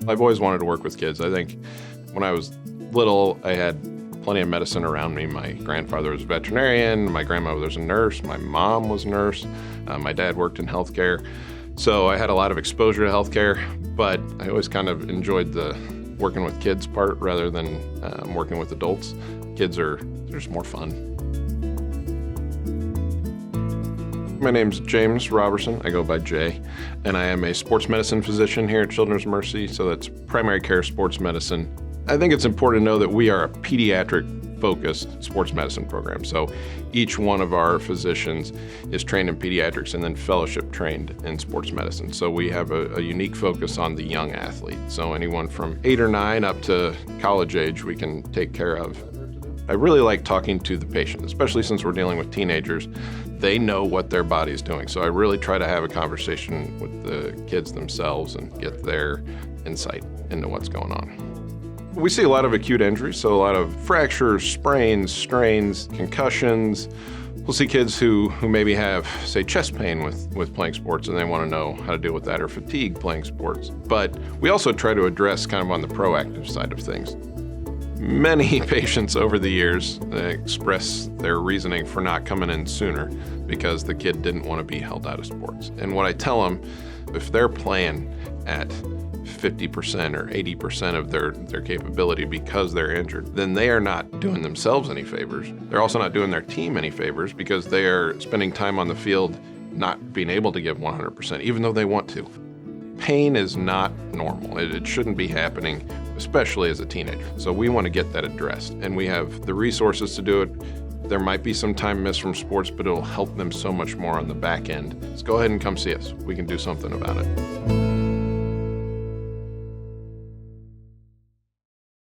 I've always wanted to work with kids. I think when I was little, I had plenty of medicine around me. My grandfather was a veterinarian, my grandmother was a nurse, my mom was a nurse, my dad worked in healthcare. So I had a lot of exposure to healthcare, but I always kind of enjoyed the working with kids part rather than working with adults. Kids are just more fun. My name's James Roberson, I go by Jay, and I am a sports medicine physician here at Children's Mercy, so that's primary care sports medicine. I think it's important to know that we are a pediatric-focused sports medicine program, so each one of our physicians is trained in pediatrics and then fellowship trained in sports medicine. So we have a unique focus on the young athlete, so anyone from 8 or 9 up to college age we can take care of. I really like talking to the patient, especially since we're dealing with teenagers. They know what their body's doing, so I really try to have a conversation with the kids themselves and get their insight into what's going on. We see a lot of acute injuries, so a lot of fractures, sprains, strains, concussions. We'll see kids who maybe have, say, chest pain with playing sports and they want to know how to deal with that, or fatigue playing sports. But we also try to address kind of on the proactive side of things. Many patients over the years express their reasoning for not coming in sooner because the kid didn't want to be held out of sports. And what I tell them, if they're playing at 50% or 80% of their capability because they're injured, then they are not doing themselves any favors. They're also not doing their team any favors because they are spending time on the field not being able to give 100%, even though they want to. Pain is not normal. It shouldn't be happening, especially as a teenager. So we want to get that addressed, and we have the resources to do it. There might be some time missed from sports, but it'll help them so much more on the back end. So go ahead and come see us. We can do something about it.